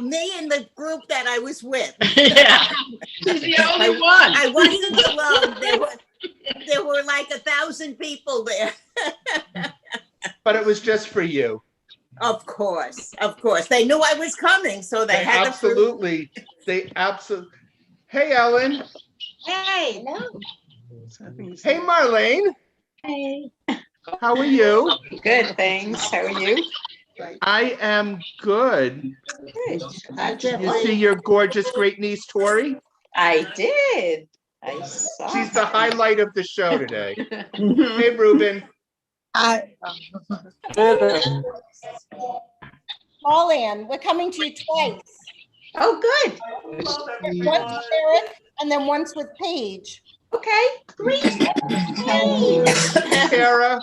me and the group that I was with. Yeah, she's the only one. I wasn't alone. There were like 1,000 people there. But it was just for you. Of course. They knew I was coming, so they had absolutely. They absolutely. Hey, Ellen. Hey. Hello. Hey, Marlene. Hey. How are you? Good, thanks. How are you? I am good. Good. You see your gorgeous great niece, Tori? I did. I saw. She's the highlight of the show today. Hey, Ruben. Pauline, we're coming to you twice. Oh, good. Once with Eric and then once with Paige. Okay, great. Tara,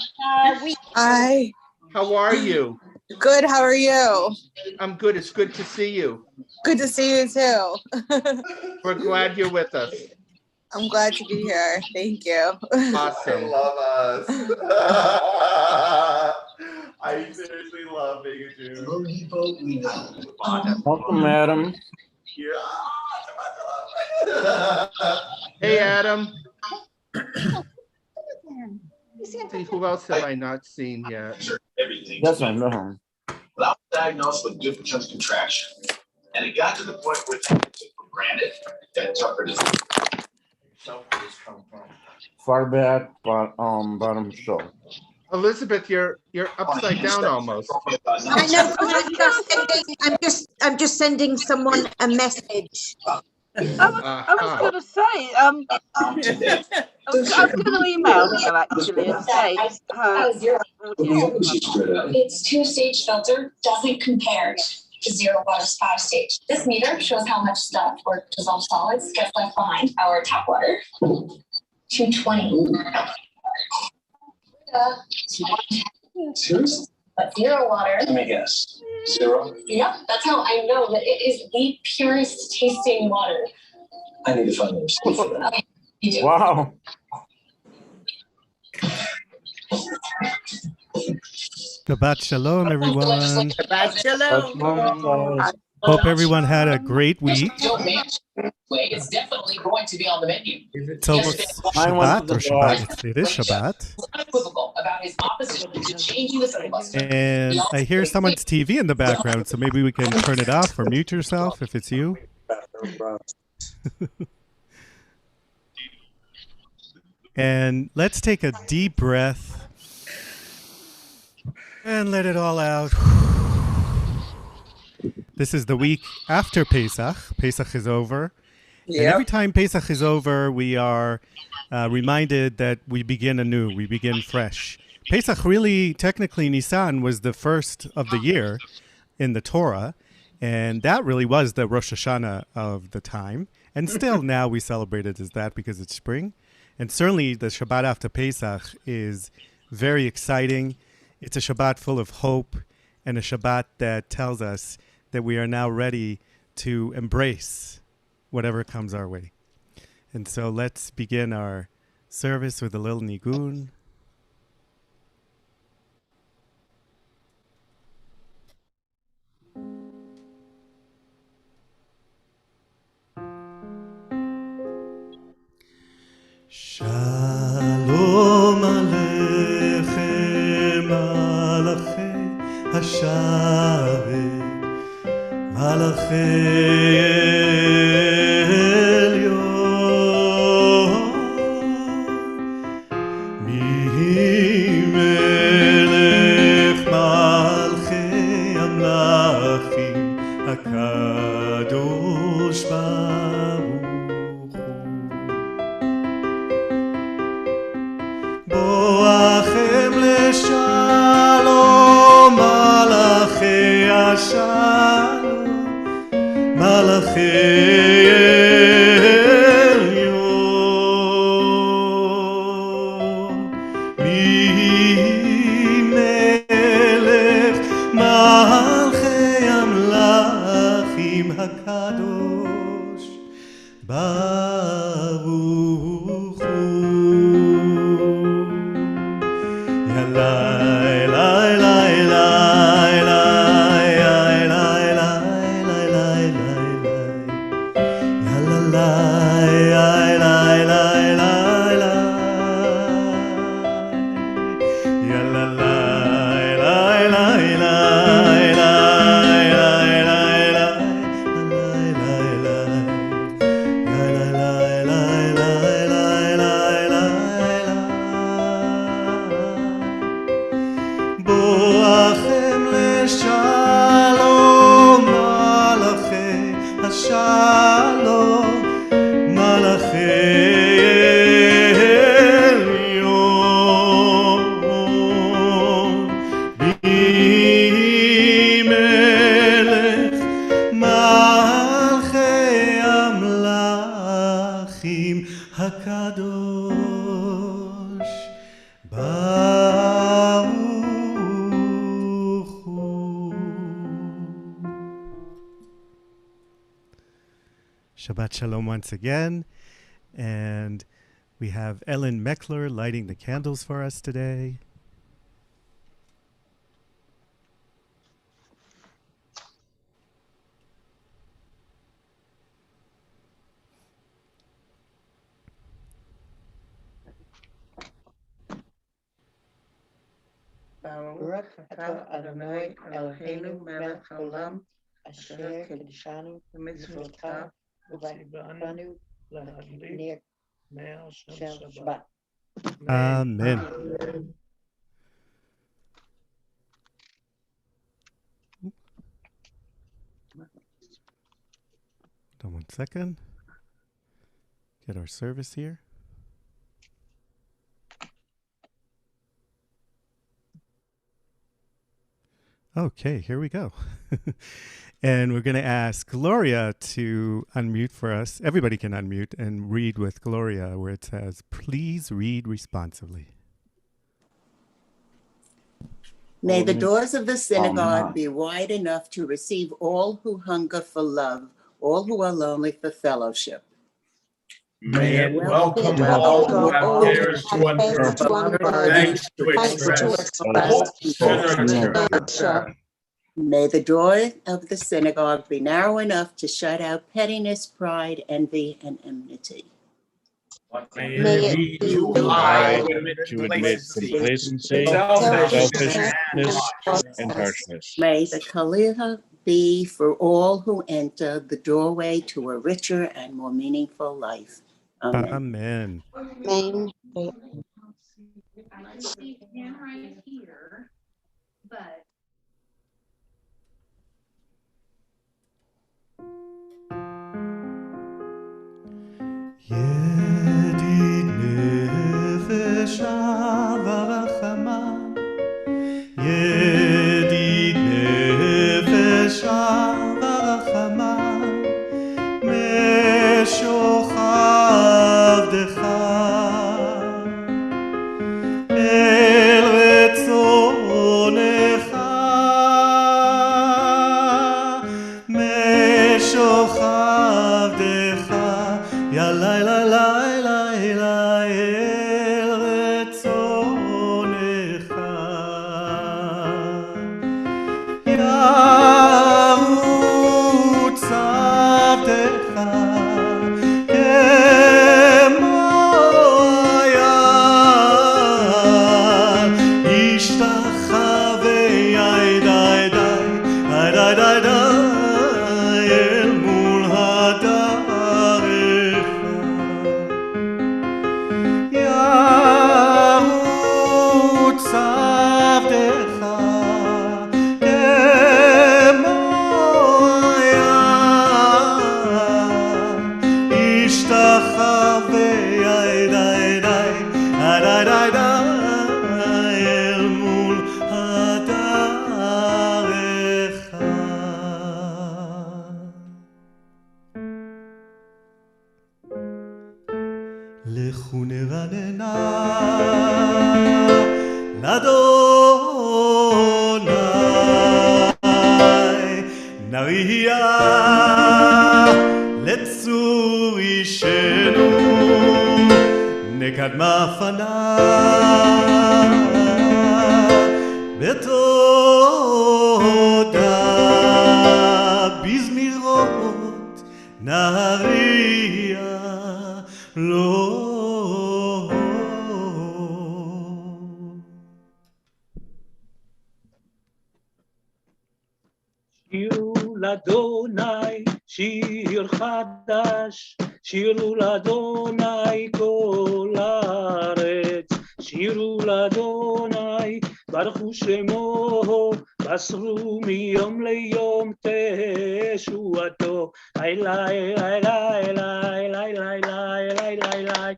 Hi. how are you? Good. How are you? I'm good. It's good to see you. Good to see you too. We're glad you're with us. I'm glad to be here. Thank you. Awesome. I love us. I seriously love being a Jew. Welcome, Adam. Hey, Adam. Hey, who else have I not seen yet? Everything. Yes, I know. But I was diagnosed with different chest contraction. And it got to the point where I took for granted that Tucker does come from. Far back, but bottom show. Elizabeth, you're upside down almost. I know. I'm just sending someone a message. I was going to say, I was going to email her actually and say, its two-stage filter doesn't compare to zero water's 5-stage. This meter shows how much stuff or dissolved solids gets left behind our tap water. 220. Seriously? But zero water. Let me guess. 0? Yep, that's how I know that it is the purest tasting water. I need to find them. Okay, you do. Wow. Shabbat Shalom, everyone. Shabbat Shalom. Hope everyone had a great week. It's definitely going to be on the menu. It's almost Shabbat or Shabbat. It is Shabbat. Unequivocal about his opposition to changing the filibuster. And I hear someone's TV in the background, so maybe we can turn it off or mute yourself if it's you. And let's take a deep breath and let it all out. This is the week after Pesach. Pesach is over. Yep. And every time Pesach is over, we are reminded that we begin anew. We begin fresh. Pesach really, technically, Nisan was the first of the year in the Torah. And that really was the Rosh Hashanah of the time. And still now we celebrate it as that because it's spring. And certainly the Shabbat after Pesach is very exciting. It's a Shabbat full of hope and a Shabbat that tells us that we are now ready to embrace whatever comes our way. And so let's begin our service with a little nigun. Shalom Aleichem Malachei Hashavet Malachei הקדוש ברוך הוא. Shabbat Shalom once again, and we have Ellen Meckler lighting the candles for us today. Baruch atah Adonai Eloheinu melech haolam asher kiddushanu b'mitzvotav u'banu l'hadlik shel Shabbat. Amen. Hold on 1 second. Get our service here. Okay, here we go. And we're going to ask Gloria to unmute for us. Everybody can unmute and read with Gloria where it says, please read responsively. May the doors of the synagogue be wide enough to receive all who hunger for love, all who are lonely for fellowship. May it welcome all who have ears to understand, thanks to express synagogue. May the door of the synagogue be narrow enough to shut out pettiness, pride, envy, and enmity. May it be too wide to admit complacency, selfishness, and harshness. May the Kalilah be for all who enter the doorway to a richer and more meaningful life. Amen. Amen. I see him right here, but ידיד נפש ורחמה, ידיד נפש ורחמה, משוך עבדך אל רצונך, משוך עבדך יא לילה לילה לילה אל רצונך, ירוץ עבדך כמו היער, ישתחווה ידי די די די די אל מול הדרך, ירוץ עבדך כמו היער, ישתחווה ידי די די די די אל מול הדרך. לכו נרננה לאדוני, נריע לצור אישנו, נקדמה פניו בתודה, בזמירות נריע לו. שירו לאדוני שיר חדש, שירו לאדוני כל הארץ, שירו לאדוני ברכו שמו, מסרו מיום ליום תשועתו. אלי אלי אלי אלי אלי אלי אלי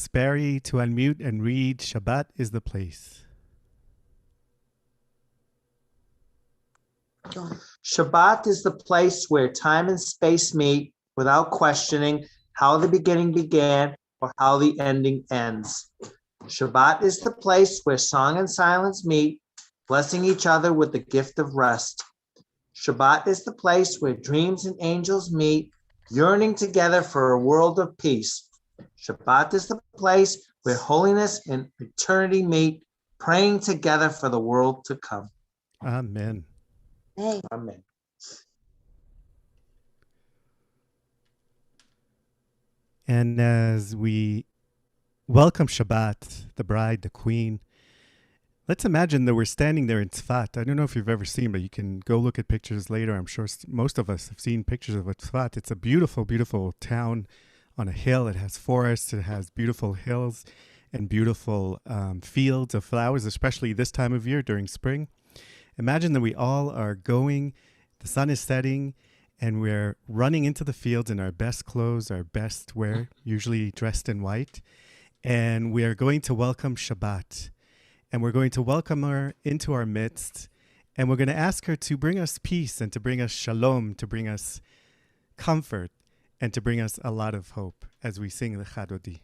Sperry to unmute and read Shabbat is the Place. Shabbat is the place where time and space meet without questioning how the beginning began or how the ending ends. Shabbat is the place where song and silence meet, blessing each other with the gift of rest. Shabbat is the place where dreams and angels meet, yearning together for a world of peace. Shabbat is the place where holiness and eternity meet, praying together for the world to come. Amen. Amen. And as we welcome Shabbat, the bride, the queen, let's imagine that we're standing there in Tzfat. I don't know if you've ever seen, but you can go look at pictures later. I'm sure most of us have seen pictures of Tzfat. It's a beautiful, beautiful town on a hill. It has forests. It has beautiful hills and beautiful fields of flowers, especially this time of year during spring. Imagine that we all are going, the sun is setting, and we're running into the fields in our best clothes, our best wear, usually dressed in white. And we are going to welcome Shabbat. And we're going to welcome her into our midst. And we're going to ask her to bring us peace and to bring us shalom, to bring us comfort, and to bring us a lot of hope as we sing the Chadodi.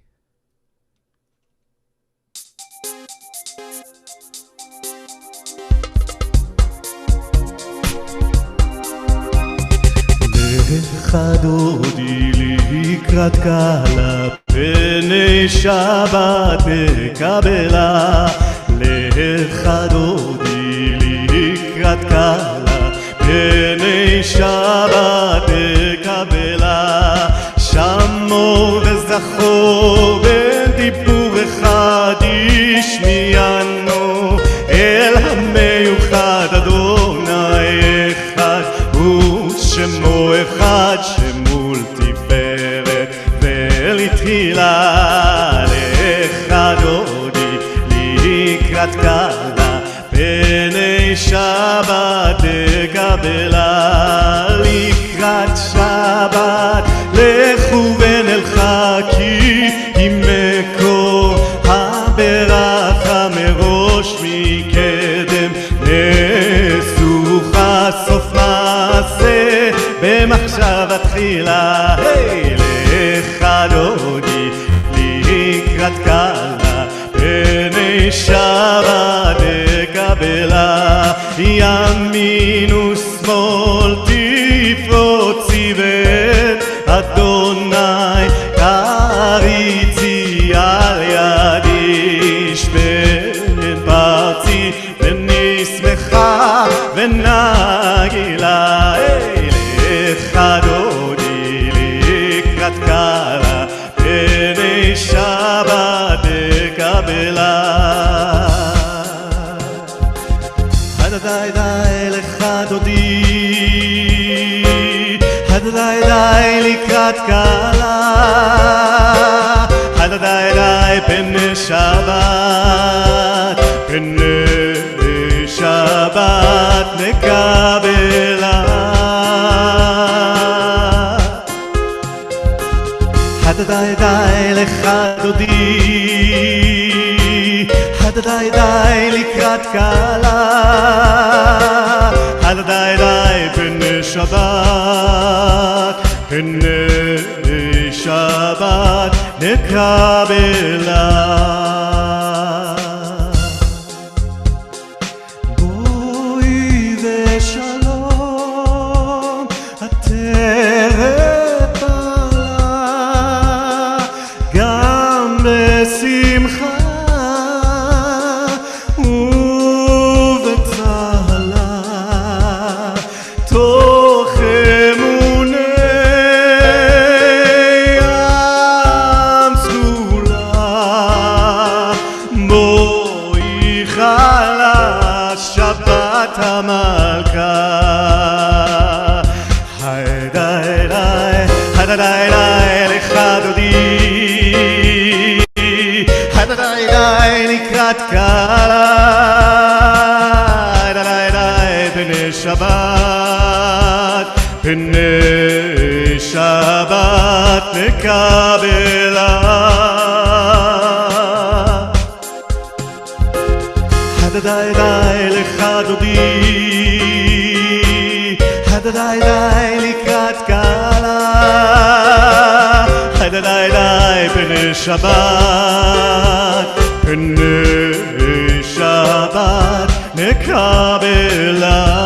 חדודי לקראת קהלה פני שבת מקבלה לחדודי לקראת קהלה פני שבת מקבלה שמור וזכור בדיבור אחד ישמיענו אל המיוחד אדוני אחד שמו אחד שמול תפארת ולתחילה לחדודי לקראת קהלה פני שבת תקבלה לקראת שבת לכו ונלכה כי היא מקור הברכה מראש מקדם נסוכה סוף מעשה במחשבה תחילה לחדודי לקראת קהלה פני שבת תקבלה ימין ושמאל תפרוצי ואת אדוני תריצי על ידי שפן פרצי ונשמחה ונגילה חדודי לקראת קהלה פני שבת תקבלה הדדי די לחדודי הדדי די לקראת קהלה הדדי די פני שבת פני שבת נקבלה הדדי די לחדודי הדדי די לקראת קהלה הדדי די פני שבת פני שבת נקבלה בואי ושלום הטרף עלה גם בשמחה ובצהלה תוך אמוני ים סגולה בואי חלה שבת המלכה הידי די לחדודי הידי די לקראת קהלה הידי די פני שבת פני שבת נקבלה הדדי די לך דודי, הדדי די לקראת קהלה, הדדי די פני שבת, פני שבת נקבלה.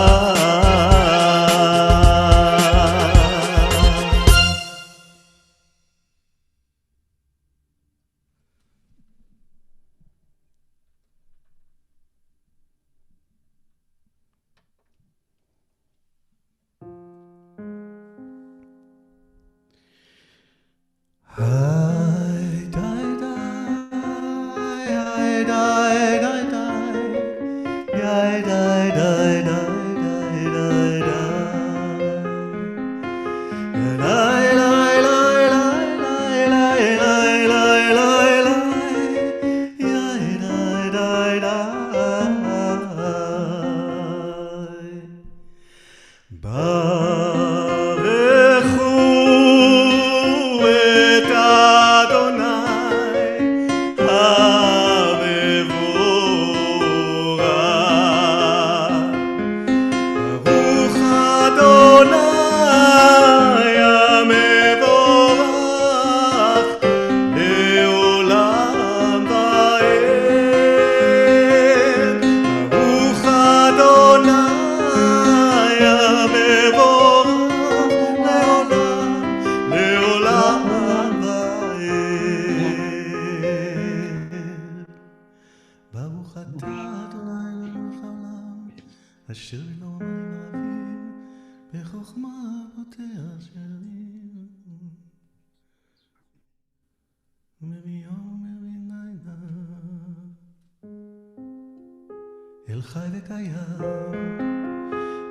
אל חי וקיים,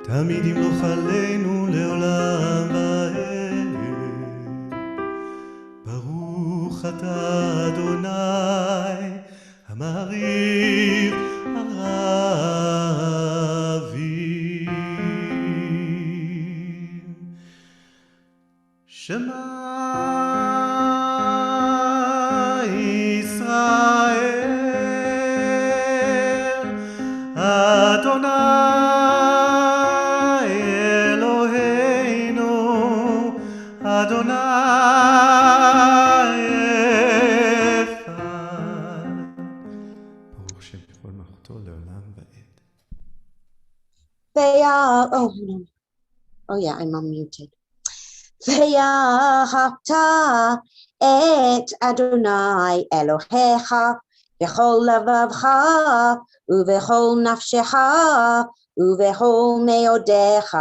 תמיד ימלוך עלינו לעולם ועד. ברוך אתה אדוני המעריב הרבים. שמע Oh yeah, I'm unmuted. ואהבת את אדוני אלוהיך בכל לבבך ובכל נפשך ובכל מאודיך.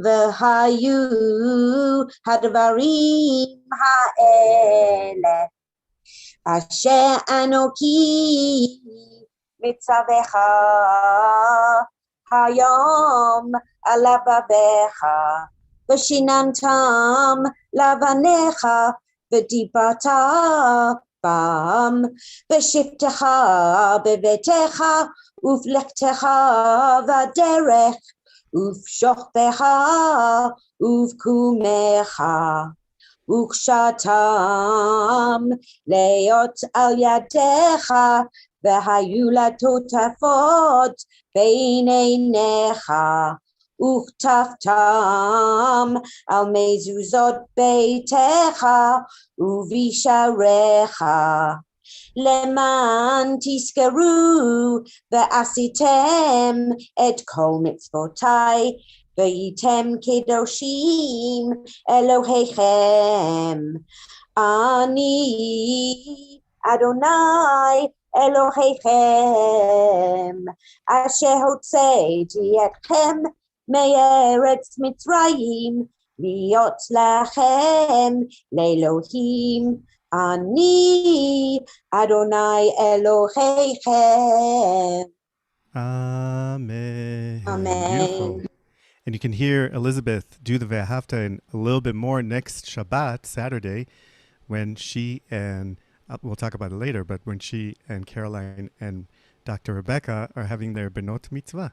והיו הדברים האלה אשר אנוכי מצווך היום על לבביך, ושיננתם לבניך ודיברת בם בשבתך בביתך ובלכתך בדרך ובשוכבך ובקומך, וכשאתם להיות על ידיך והיו לטוטפות בין עיניך, וכתבתם על מזוזות ביתך ובשעריך, למען תזכרו ועשיתם את כל מצוותיי והייתם קדושים אלוהיכם. אני אדוני אלוהיכם אשר הוצאתי אתכם מארץ מצרים להיות לכם לאלוהים. אני אדוני אלוהיכם. Amen. Amen. Beautiful. And you can hear Elizabeth do the Ve'ahavta a little bit more next Shabbat, Saturday, when she and, we'll talk about it later, but when she and Caroline and Dr. Rebecca are having their Benot Mitzvah.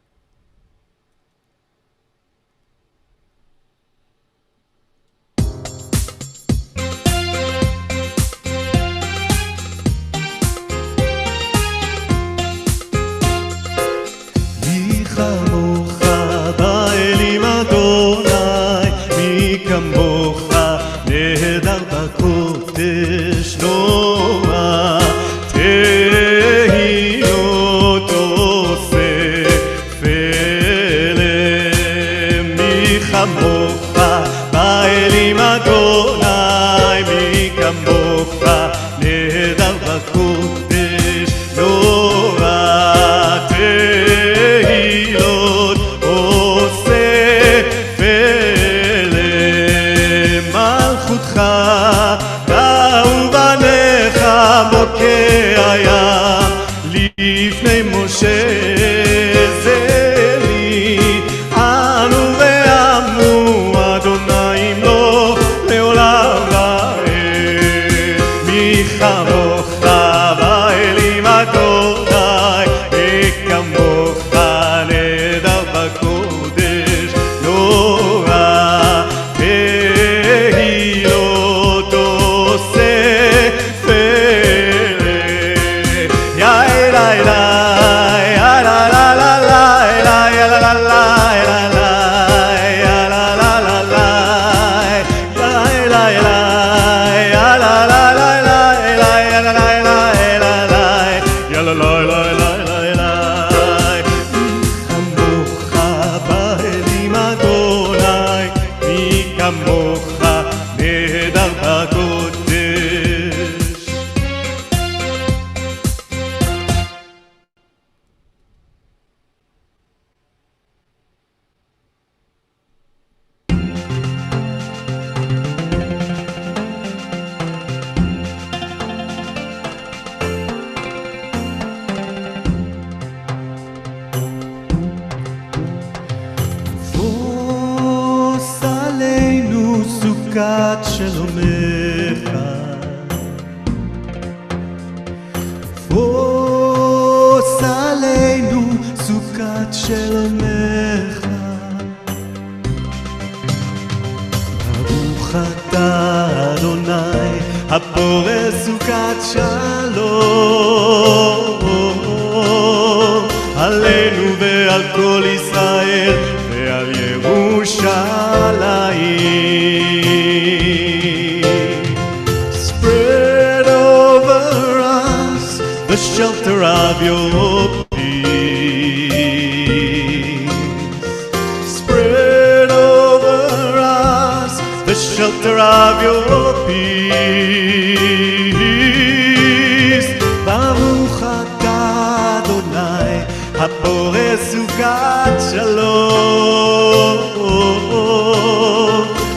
לפני משה זה לי, אנו ועמו אדוני ימלוך לעולם ועד. מי כמוך באלים אדוני, וכמוך נדר בקודש נורא, והילות עושה פלא. יא אלי אלי, יא לה לה לה לה, יא לה לה לה לה, יא לה לה לה לה, יא אלי אלי, יא לה לה לה לה, יא לה לה לה לה, יא לה לה לה לה. כמוך באלים אדוני, מי כמוך נהדר בקודש. פרוס עלינו סוכת שלומך, פרוס עלינו סוכת שלומך. ברוך אתה אדוני הפורס סוכת שלום, עלינו ועל כל ישראל ועל ירושלים. Spread over us the shelter of your peace. Spread over us the shelter of your peace. Baruch atah Adonai הפורס סוכת שלום,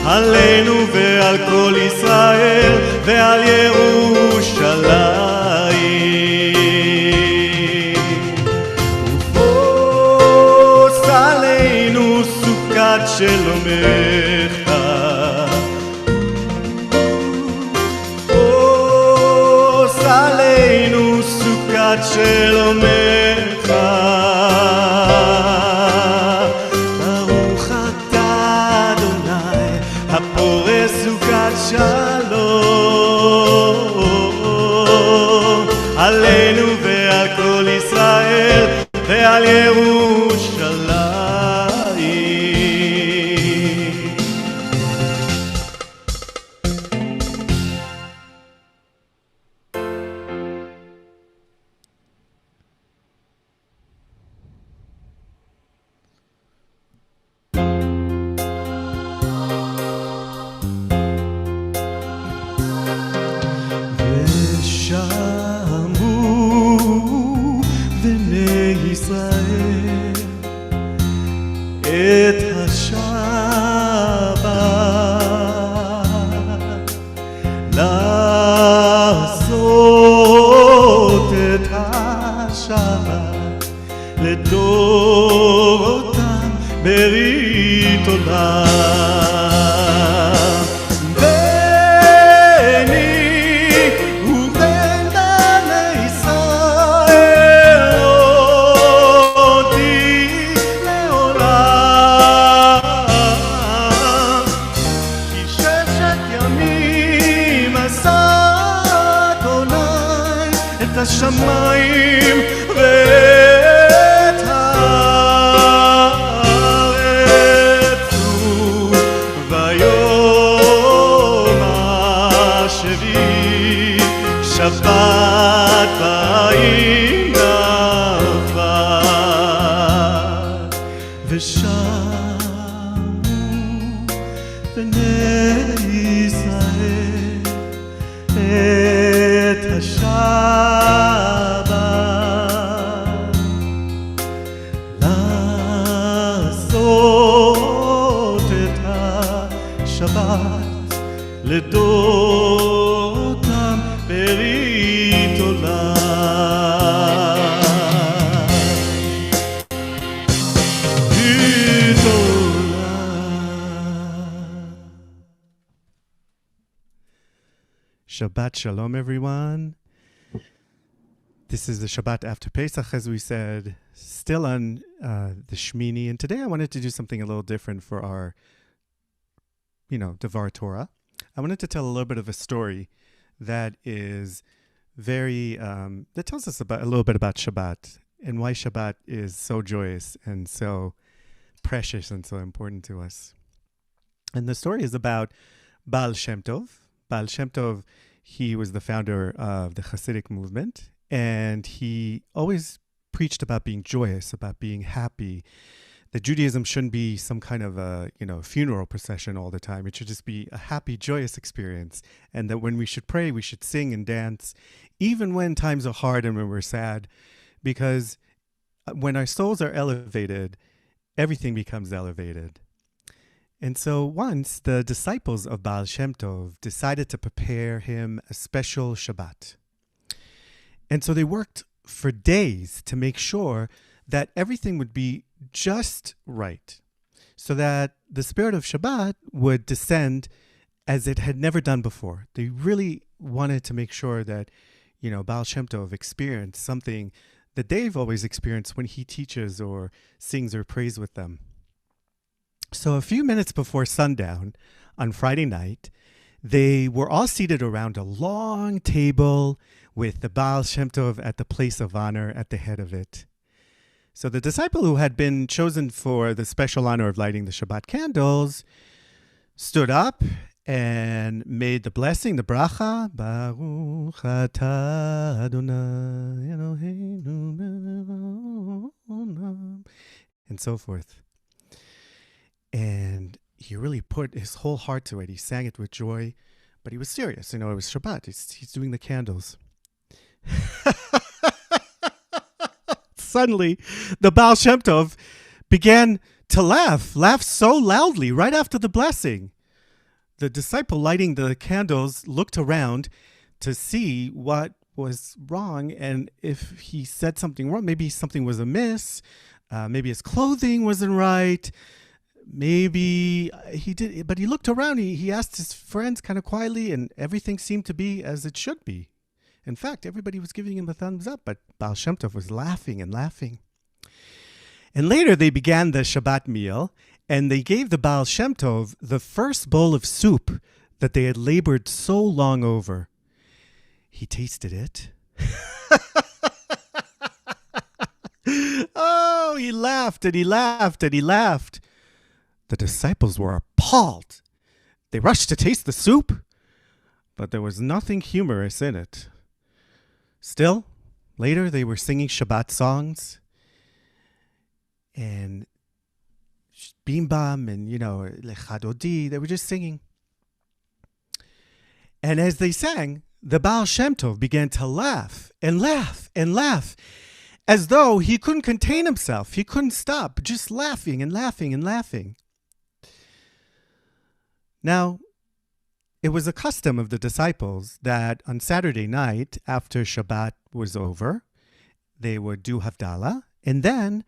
עלינו ועל כל ישראל ועל ירושלים. ופרוס עלינו סוכת שלומך, פרוס עלינו סוכת שלומך. ברוך אתה אדוני הפורס סוכת שלום, עלינו ועל כל ישראל ועל ירושלים. ושמעו בני ישראל את השבת, לעשות את השבת לדורותם ברית עולם. ביני ובין בני ישראל אותי לעולם, כי 6 ימים עשה אדוני את השמיים ואת הארץ, וביום השביעי שבת ויהי נפל. ושמעו בני ישראל את השבת, לעשות את השבת לדורותם ברית עולם. Shabbat Shalom, everyone. This is the Shabbat after Pesach, as we said, still on the Shmini. And today I wanted to do something a little different for our, Devar Torah. I wanted to tell a little bit of a story that is that tells us a little bit about Shabbat and why Shabbat is so joyous and so precious and so important to us. And the story is about Baal Shem Tov. Baal Shem Tov, he was the founder of the Hasidic movement, and he always preached about being joyous, about being happy. That Judaism shouldn't be some kind of a, funeral procession all the time. It should just be a happy, joyous experience. And that when we should pray, we should sing and dance, even when times are hard and when we're sad, because when our souls are elevated, everything becomes elevated. And so once the disciples of Baal Shem Tov decided to prepare him a special Shabbat. And so they worked for days to make sure that everything would be just right, so that the spirit of Shabbat would descend as it had never done before. They really wanted to make sure that, Baal Shem Tov experienced something that they've always experienced when he teaches or sings or prays with them. So a few minutes before sundown on Friday night, they were all seated around a long table with the Baal Shem Tov at the place of honor at the head of it. So the disciple who had been chosen for the special honor of lighting the Shabbat candles stood up and made the blessing, the bracha, Baruch atah Adonai Eloheinu melech, and so forth. And he really put his whole heart to it. He sang it with joy, but he was serious. It was Shabbat. He's doing the candles. Suddenly, the Baal Shem Tov began to laugh so loudly right after the blessing. The disciple lighting the candles looked around to see what was wrong, and if he said something wrong, maybe something was amiss, maybe his clothing wasn't right. Maybe he did, but he looked around. He asked his friends kind of quietly, and everything seemed to be as it should be. In fact, everybody was giving him a thumbs up, but Baal Shem Tov was laughing and laughing. And later they began the Shabbat meal, and they gave the Baal Shem Tov the first bowl of soup that they had labored so long over. He tasted it. Oh, he laughed and he laughed and he laughed. The disciples were appalled. They rushed to taste the soup, but there was nothing humorous in it. Still, later they were singing Shabbat songs and Bim Bam and, Lechadodi. They were just singing. And as they sang, the Baal Shem Tov began to laugh and laugh and laugh, as though he couldn't contain himself. He couldn't stop, just laughing and laughing and laughing. Now, it was a custom of the disciples that on Saturday night, after Shabbat was over, they would do Havdalah, and then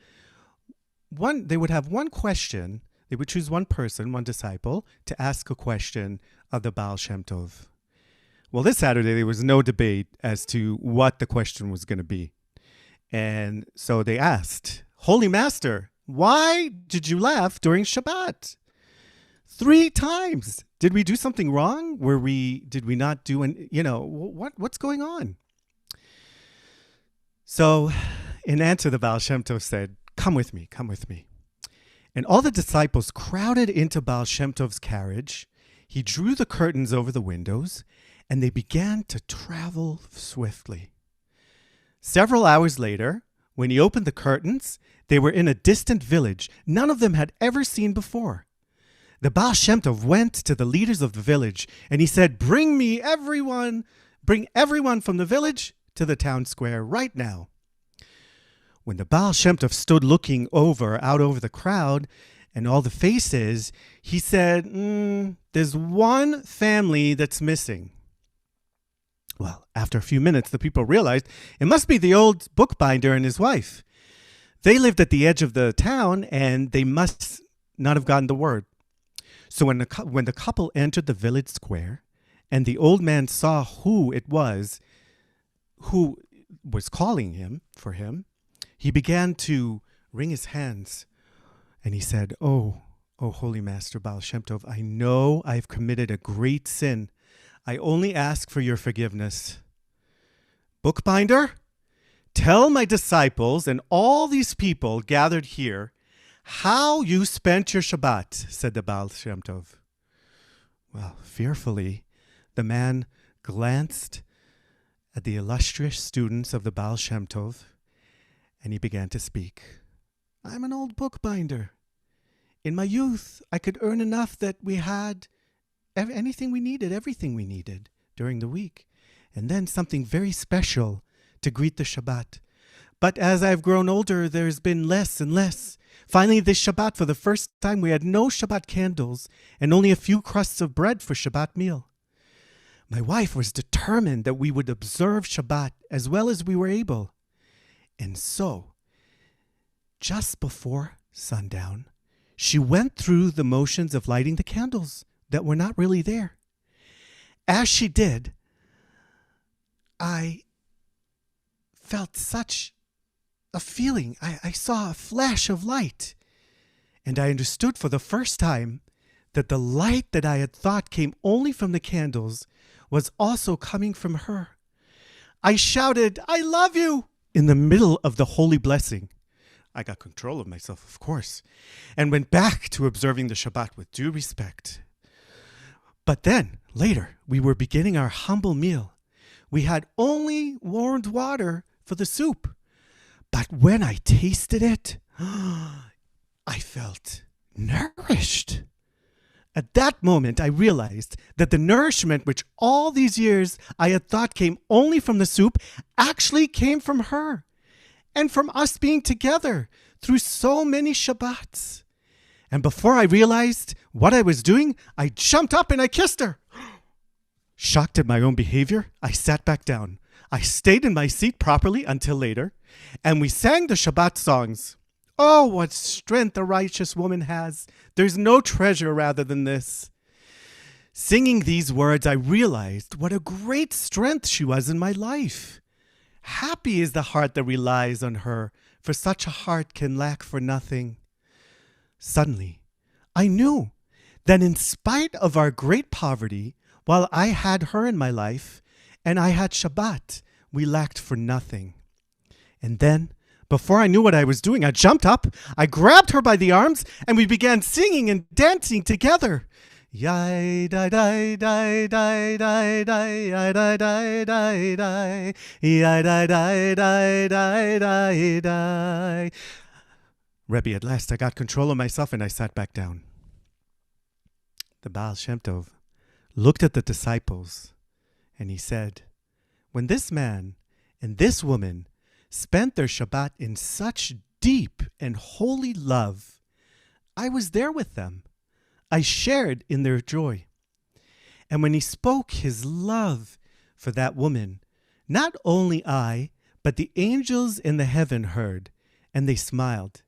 they would have one question. They would choose one person, one disciple, to ask a question of the Baal Shem Tov. Well, this Saturday, there was no debate as to what the question was going to be. And so they asked, Holy Master, why did you laugh during Shabbat? 3 times. Did we do something wrong? Did we not do what's going on? So in answer, the Baal Shem Tov said, come with me. And all the disciples crowded into Baal Shem Tov's carriage. He drew the curtains over the windows, and they began to travel swiftly. Several hours later, when he opened the curtains, they were in a distant village none of them had ever seen before. The Baal Shem Tov went to the leaders of the village, and he said, bring everyone from the village to the town square right now. When the Baal Shem Tov stood looking out over the crowd and all the faces, he said, there's one family that's missing. Well, after a few minutes, the people realized it must be the old bookbinder and his wife. They lived at the edge of the town, and they must not have gotten the word. So when the couple entered the village square And the old man saw who it was who was calling him for him. He began to wring his hands, and he said, Oh, Holy Master Baal Shem Tov, I know I've committed a great sin. I only ask for your forgiveness. Bookbinder, tell my disciples and all these people gathered here how you spent your Shabbat, said the Baal Shem Tov. Well, fearfully, the man glanced at the illustrious students of the Baal Shem Tov, and he began to speak. I'm an old bookbinder. In my youth, I could earn enough that we had everything we needed during the week, and then something very special to greet the Shabbat. But as I've grown older, there's been less and less. Finally, this Shabbat, for the first time, we had no Shabbat candles and only a few crusts of bread for Shabbat meal. My wife was determined that we would observe Shabbat as well as we were able. And so, just before sundown, she went through the motions of lighting the candles that were not really there. As she did, I felt such a feeling. I saw a flash of light, and I understood for the first time that the light that I had thought came only from the candles was also coming from her. I shouted, I love you, in the middle of the holy blessing. I got control of myself, of course, and went back to observing the Shabbat with due respect. But then, later, we were beginning our humble meal. We had only warmed water for the soup. But when I tasted it, I felt nourished. At that moment, I realized that the nourishment which all these years I had thought came only from the soup actually came from her and from us being together through so many Shabbats. And before I realized what I was doing, I jumped up and I kissed her. Shocked at my own behavior, I sat back down. I stayed in my seat properly until later, and we sang the Shabbat songs. Oh, what strength a righteous woman has. There's no treasure rather than this. Singing these words, I realized what a great strength she was in my life. Happy is the heart that relies on her, for such a heart can lack for nothing. Suddenly, I knew that in spite of our great poverty, while I had her in my life and I had Shabbat, we lacked for nothing. And then, before I knew what I was doing, I jumped up, I grabbed her by the arms, and we began singing and dancing together. Yai dai dai dai dai dai dai yai dai dai dai dai yai dai dai dai dai dai dai. Rebbe, at last I got control of myself and I sat back down. The Baal Shem Tov looked at the disciples and he said, when this man and this woman spent their Shabbat in such deep and holy love, I was there with them. I shared in their joy. And when he spoke his love for that woman, not only I, but the angels in the heaven heard, and they smiled.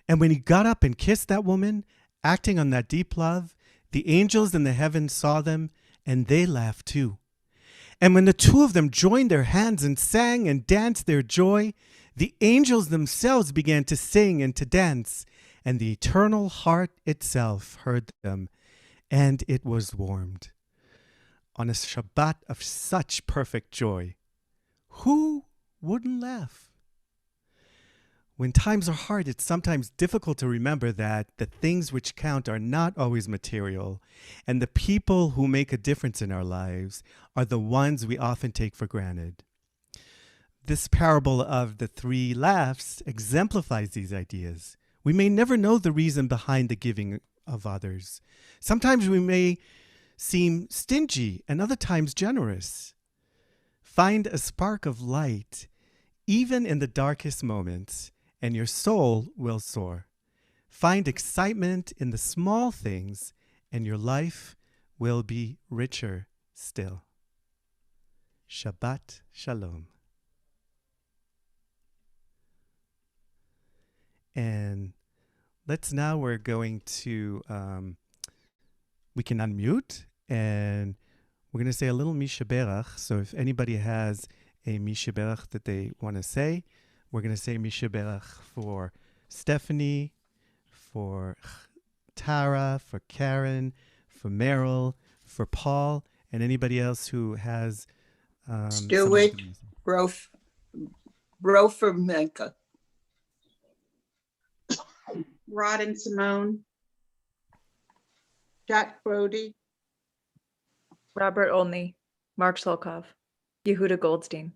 And when he got up and kissed that woman, acting on that deep love, the angels in the heaven saw them, and they laughed too. And when the two of them joined their hands and sang and danced their joy, the angels themselves began to sing and to dance, and the eternal heart itself heard them, and it was warmed. On a Shabbat of such perfect joy, who wouldn't laugh? When times are hard, it's sometimes difficult to remember that the things which count are not always material, and the people who make a difference in our lives are the ones we often take for granted. This parable of the three laughs exemplifies these ideas. We may never know the reason behind the giving of others. Sometimes we may seem stingy and other times generous. Find a spark of light, even in the darkest moments, and your soul will soar. Find excitement in the small things, and your life will be richer still. Shabbat Shalom. And we're going to, we can unmute and We're going to say a little Mishaberach. So if anybody has a Mishaberach that they want to say, we're going to say Mishaberach for Stephanie, for Tara, for Karen, for Meryl, for Paul, and anybody else who has Stuart, Bro for Menka. Rod and Simone. Jack Brody. Robert Olney, Mark Solkov, Yehuda Goldstein.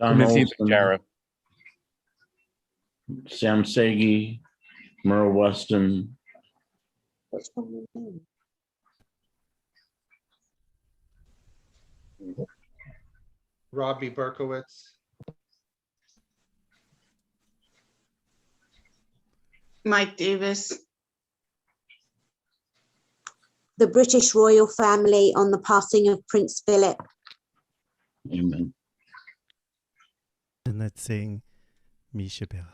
Don Timothy Olson, Tara. Sam Sagi, Merle Weston, Robbie Berkowitz. Mike Davis. The British royal family on the passing of Prince Philip. Amen. And let's sing Mishaberach.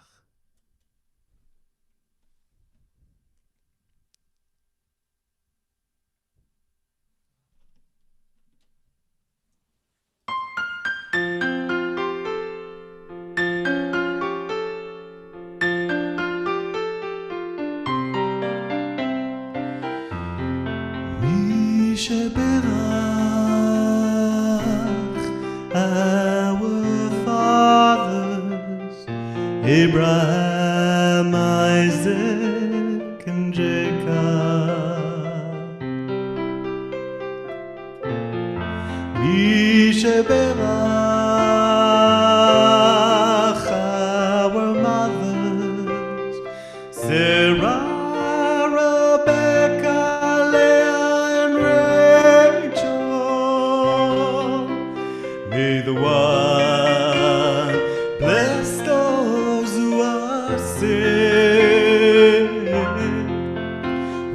Mishaberach our fathers, Abraham, Isaac, and Jacob. Mishaberach our mothers, Sarah, Rebecca, may the one bless those who are sick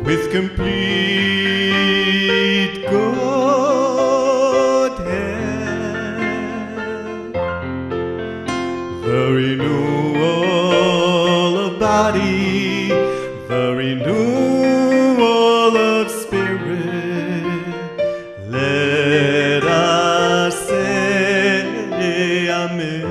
with complete good health, the renewal of body, the renewal of spirit. Let us say Amen.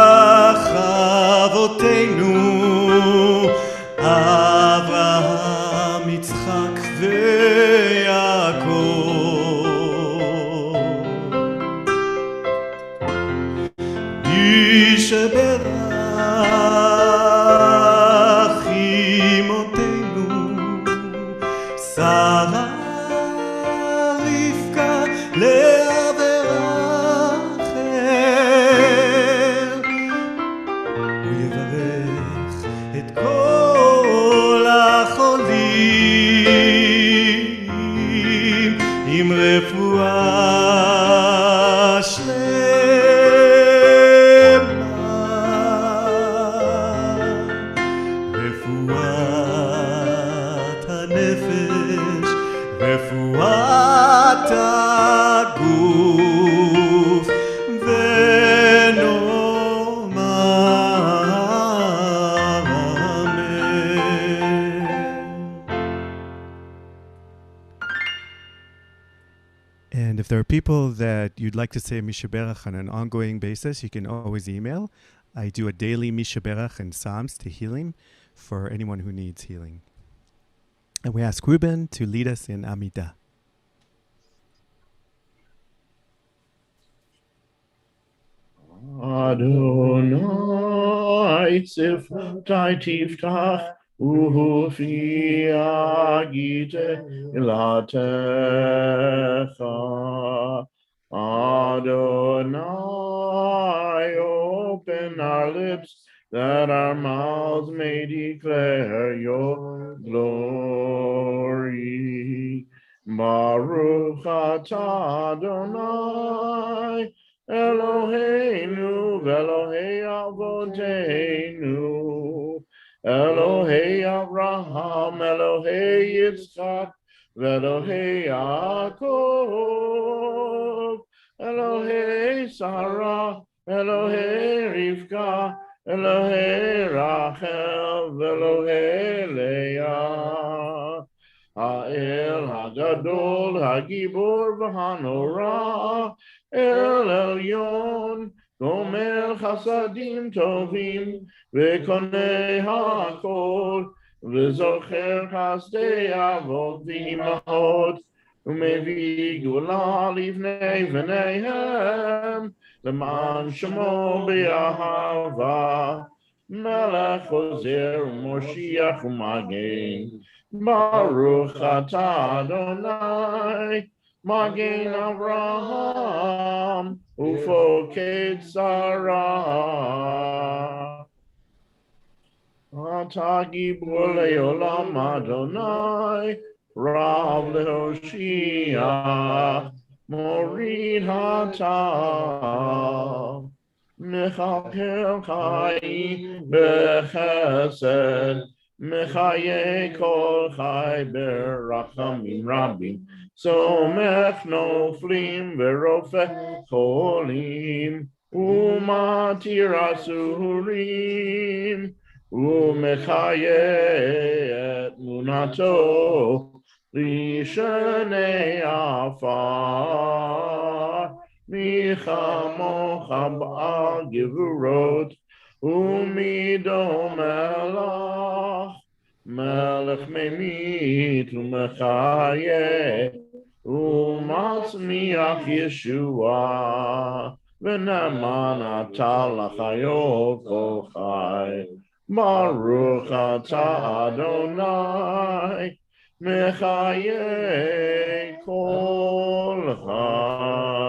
Mishaberach Avotenu, Avraham, Yitzchak, veYaakov. Mishaberach Imotenu, Sarah, Rivka, Leah, ורחל, הוא יברך את כל החולים עם רפואה שלמה, רפואת הנפש, רפואת הגוף, ונאמר אמן. And if there are people that you'd like to say Mishaberach on an ongoing basis, you can always email. I do a daily Mishaberach and Psalms to healing for anyone who needs healing. And we ask Ruben to lead us in Amidah. Adonai Siftai Tiftach Ufi Agite Ilatecha. Adonai, open our lips that our mouths may declare your glory. Baruch atah Adonai Eloheinu v'Elohei avoteinu, Elohei Avraham, Elohei Yitzchak, v'Elohei Yaakov, Elohei Sarah, Elohei Rivka, Elohei Rachel, Elohei Leah. Ha'el Hagadol, Hagibor v'Hanora, El Elyon, Gomer Chasadim Tovim, V'konei HaKol, V'zocher Chasdei Avot v'Imahot, U'mevii Gula Livnei V'neihem, L'man Shemo B'Ahavah, Melech Ozer Moshiach U'Magen, Baruch atah Adonai, Magen Avraham, Ufoked Sarah. Atah Gibor le'olam Adonai, Rav le'Hoshia, Morid hatah, Mechaper Chaim b'chesed, Mechaye kol chai berachamim rabim, Somech noflim ve'rofeh cholim, Umatir asurim, Umechaye et munato, Lishanei afar, Michamocha ba'al gevurot, Umidom melach, Melech memit u'mechaye, U'matzmiach Yeshua, V'neman atah l'chayot kol chai. Baruch atah Adonai, Mechaye kol chai.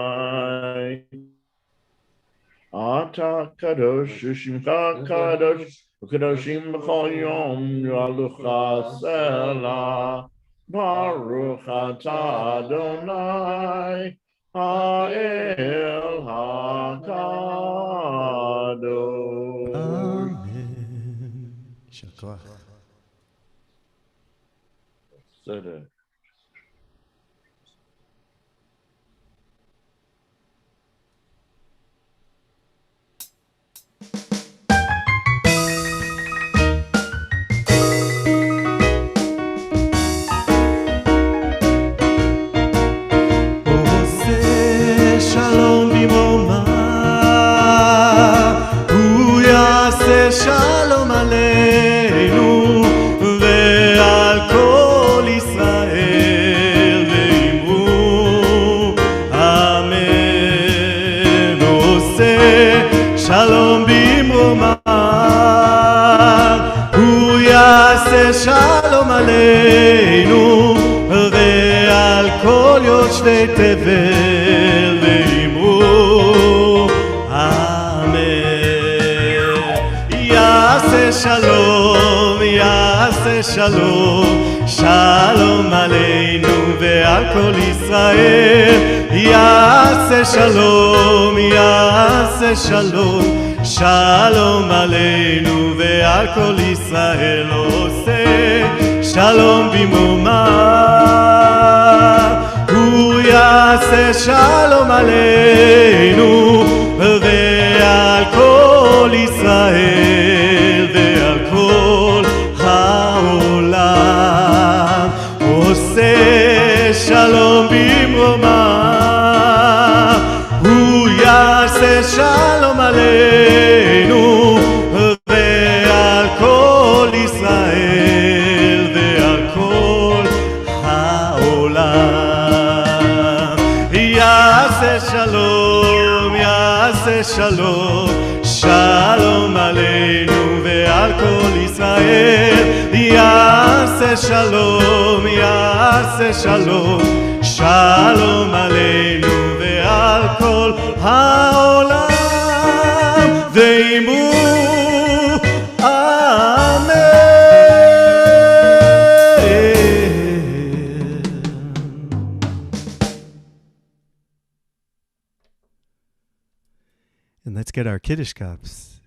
Ata kadosh u'shimcha kadosh, u'kadoshim b'chol yom yu'alucha selah. Baruch atah Adonai, ha'el hakadosh. Amen. יישר כוח. בסדר. שלום במרומה, הוא יעשה שלום עלינו ועל כל ישראל, ואמרו אמן. הוא עושה שלום במרומה, הוא יעשה שלום עלינו ועל כל יושבי תבל, ואמרו אמן. יעשה שלום, יעשה שלום, שלום עלינו ועל כל ישראל. יעשה שלום, יעשה שלום, שלום עלינו ועל כל ישראל. עושה שלום במרומה, הוא יעשה שלום עלינו ועל כל ישראל ועל כל העולם. עושה שלום במרומה, הוא יעשה שלום עלינו ועל כל ישראל ועל כל העולם. יעשה שלום, יעשה שלום, שלום עלינו ועל כל ישראל. יעשה שלום, יעשה שלום, שלום עלינו ועל כל העולם. ואמרו And let's get our Kiddush cups.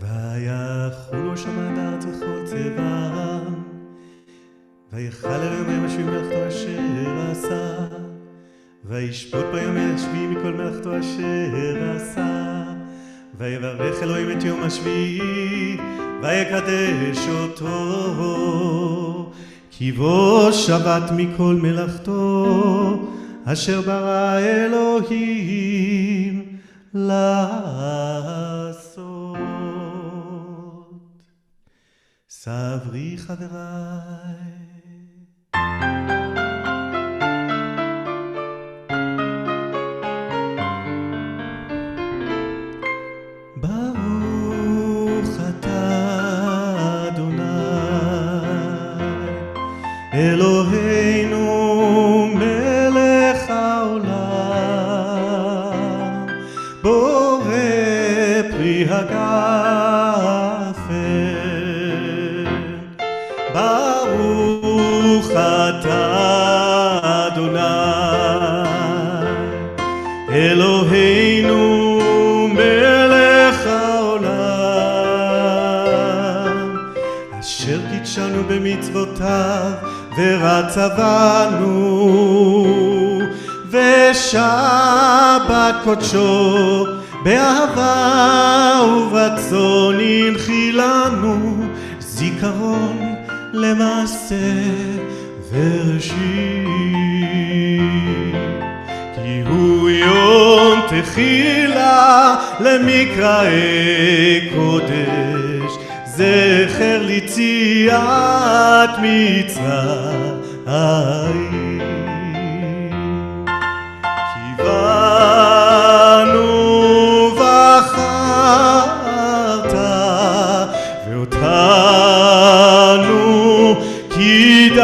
ויחולו וישפוט ביום השביעי מכל מלאכתו אשר עשה, ויברך אלוהים את יום השביעי, ויקדש אותו, כי בו שבת מכל מלאכתו, אשר ברא אלוהים לעשות. סברי חבריי. ברוך אתה אדוני אלוהינו מלך העולם, בורא פרי הגפן. ברוך אתה אדוני אלוהינו מלך העולם, אשר קידשנו במצוותיו ורצה בנו, ושבת קודשו באהבה וברצון הנחילנו, זיכרון למעשה וראשית. כי הוא יום תחילה למקראי קודש, זכר ליציאת מצרים. כי בנו בחרת ואותנו קידשת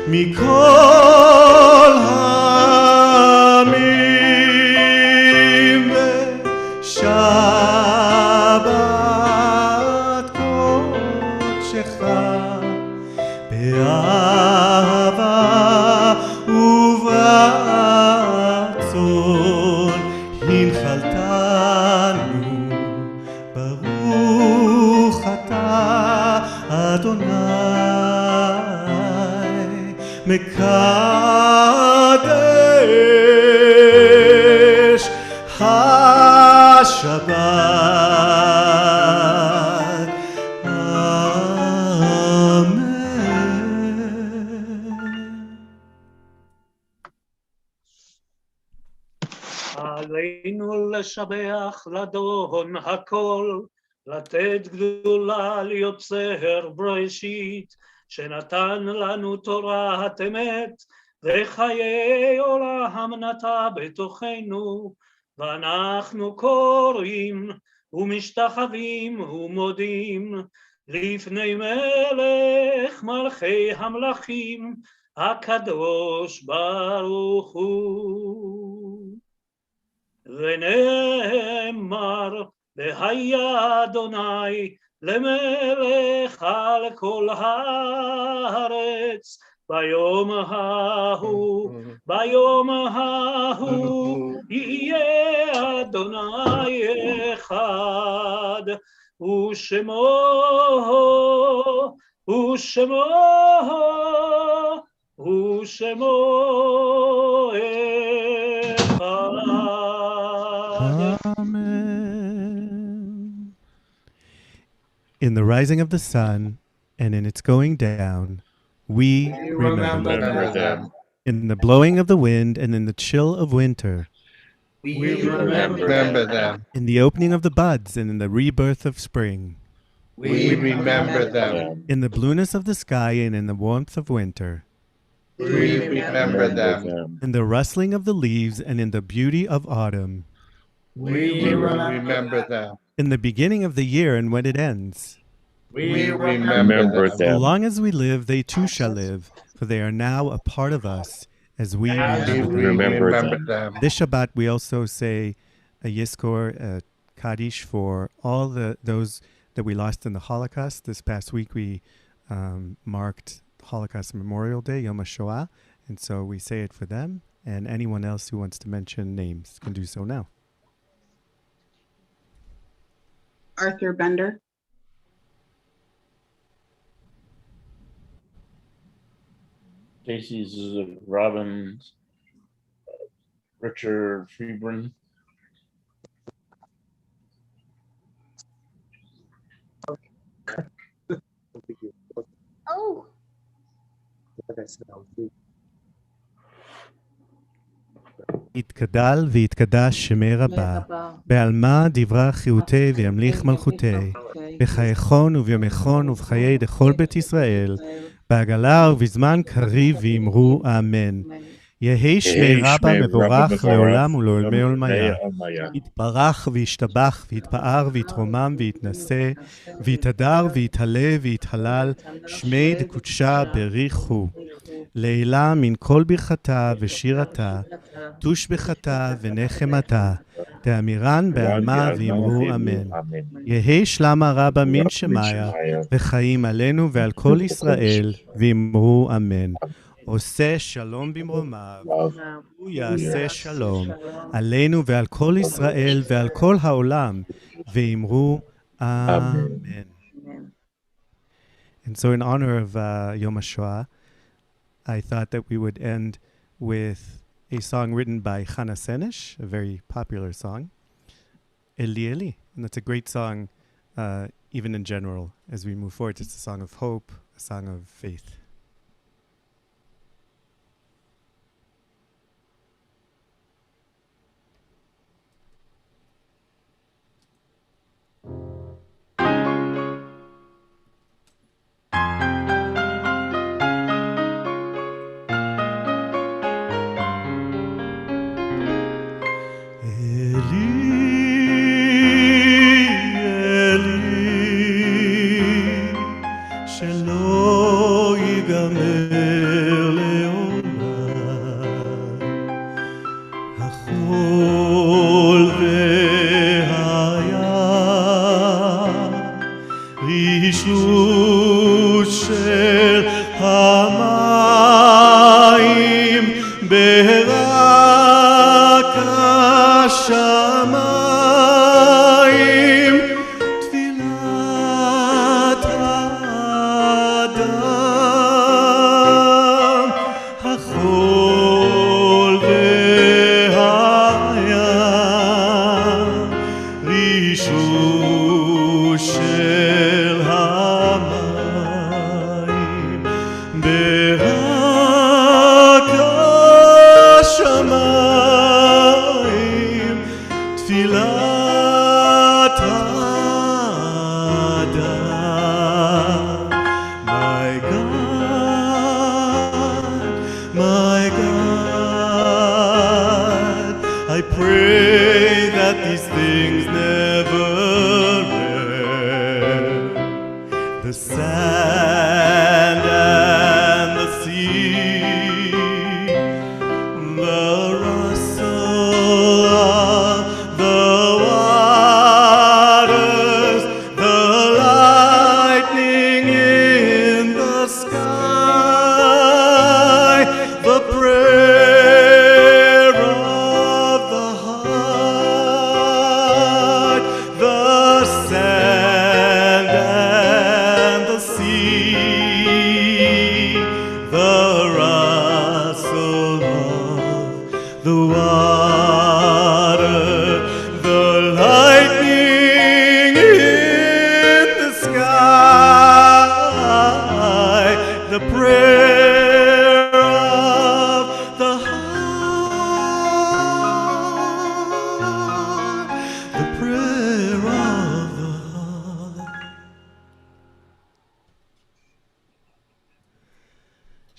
מכל העמים, ושבת קודשך באהבה וברצון הנחלתנו. ברוך אתה אדוני מקדש השבת. עלינו לשבח לאדון הכל, לתת גדולה ליוצר בראשית, שנתן לנו תורת אמת, וחיי עולם נטע בתוכנו, ואנחנו קוראים ומשתחווים ומודים לפני מלך מלכי המלכים, הקדוש ברוך הוא. ונאמר, והיה אדוני למלך על כל הארץ, ביום ההוא יהיה אדוני אחד, ושמו אחד. In the rising of the sun and in its going down, we remember them. In the blowing of the wind and in the chill of winter, we remember them. In the opening of the buds and in the rebirth of spring, we remember them. In the blueness of the sky and in the warmth of winter, we remember them. In the rustling of the leaves and in the beauty of autumn, we remember them. In the beginning of the year and when it ends, we remember them. So long as we live, they too shall live, for they are now a part of us as we remember them. This Shabbat we also say a Yizkor, a Kaddish for all those that we lost in the Holocaust. This past week we marked Holocaust Memorial Day, Yom HaShoah, and so we say it for them, and anyone else who wants to mention names can do so now. Arthur Bender. Casey's Robbins, Richard Freeburn. Oh. יתגדל ויתקדש שמי רבה, בעלמא דברה חיותי וימליך מלכותי, בחייכון ובימיכון ובחיי דכל בית ישראל, בעגלה ובזמן קריב ואמרו אמן. יהי שמי רבה מבורך לעולם ולעולמי עולמיה. יתברך וישתבח ויתפאר ויתרומם ויתנשא, ויתהדר ויתהלה ויתהלל, שמי דקודשה בריחו. לעילה מן כל ברכתה ושירתה, תושבחתה ונחמתה, תאמירן בעלמא ואמרו אמן. יהי שלמה רבה מן שמיה, וחיים עלינו ועל כל ישראל, ואמרו אמן. עושה שלום במרומיו, הוא יעשה שלום עלינו ועל כל ישראל ועל כל העולם, ואמרו אמן. And so in honor of Yom HaShoah, I thought that we would end with a song written by Chana Senesh, a very popular song, Eli Eli. And that's a great song, even in general, as we move forward. It's a song of hope, a song of faith.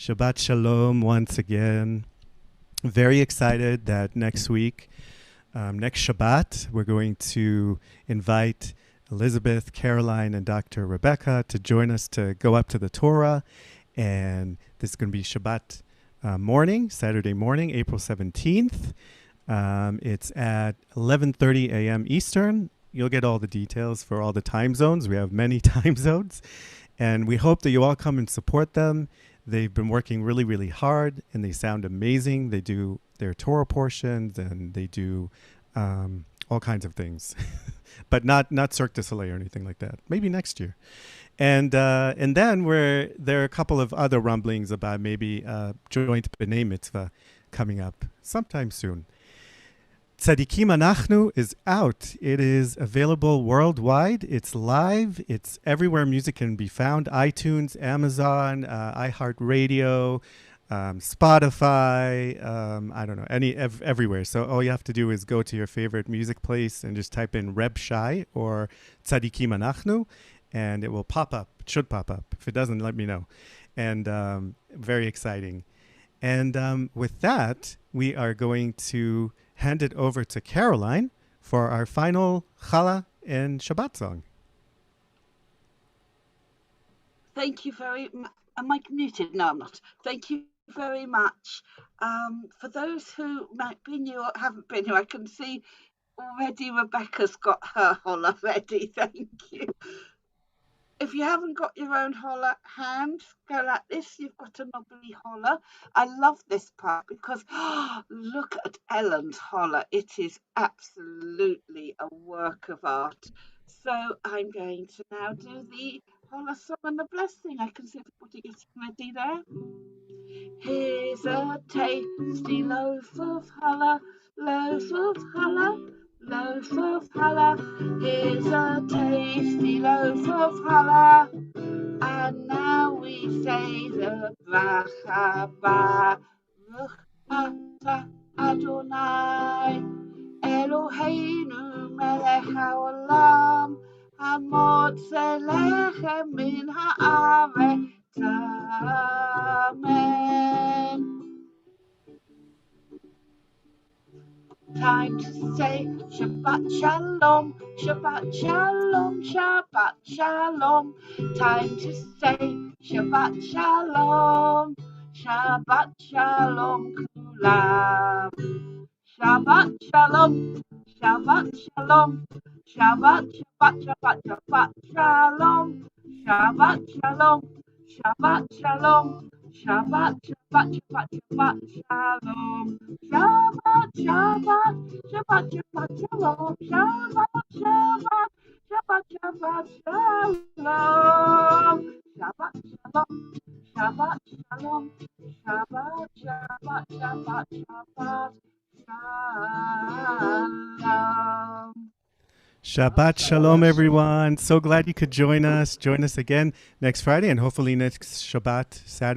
Shabbat Shalom once again. Very excited that next week, next Shabbat, we're going to invite Elizabeth, Caroline, and Dr. Rebecca to join us to go up to the Torah. And this is going to be Shabbat morning, Saturday morning, April 17th. It's at 11:30 a.m. Eastern. You'll get all the details for all the time zones. We have many time zones. And we hope that you all come and support them. They've been working really, really hard, and they sound amazing. They do their Torah portions, and they do all kinds of things. But not Cirque du Soleil or anything like that. Maybe next year. And then there are a couple of other rumblings about maybe joint B'nai Mitzvah coming up sometime soon. Tzadikim Anachnu is out. It is available worldwide. It's live. It's everywhere music can be found. iTunes, Amazon, iHeartRadio, Spotify, I don't know, everywhere. So all you have to do is go to your favorite music place and just type in Rabbi Shai or Tzadikim Anachnu, and it will pop up. It should pop up. If it doesn't, let me know. And very exciting. And with that, we are going to hand it over to Caroline for our final Challah and Shabbat song. Thank you very much. Am I muted? No, I'm not. Thank you very much. For those who might be new or haven't been here, I can see already Rebecca's got her holla ready. Thank you. If you haven't got your own holla hand, go like this. You've got a knobbly holla. I love this part because look at Ellen's holla. It is absolutely a work of art. So I'm going to now do the holla song and the blessing. I can see everybody getting ready there. Here's a tasty loaf of challah, loaf of challah, loaf of challah. Here's a tasty loaf of challah. And now we say the bracha, Baruch atah Adonai, Eloheinu melech haolam, hamotze lechem min haaretz. Amen. Time to say Shabbat Shalom, Shabbat Shalom, Shabbat Shalom. Time to say Shabbat Shalom, Shabbat Shalom Kulam. Shabbat Shalom, Shabbat Shalom, Shabbat, Shabbat, Shabbat, Shabbat Shalom, Shabbat Shalom, Shabbat Shalom, Shabbat, Shabbat, Shabbat, Shabbat Shalom, Shabbat, Shabbat, Shabbat, Shabbat Shalom, Shabbat, Shabbat, Shabbat, Shabbat Shalom, Shabbat Shalom, Shabbat Shalom, Shabbat, Shabbat, Shabbat, Shabbat. Shabbat Shalom, everyone. So glad you could join us. Join us again next Friday and hopefully next Shabbat, Saturday.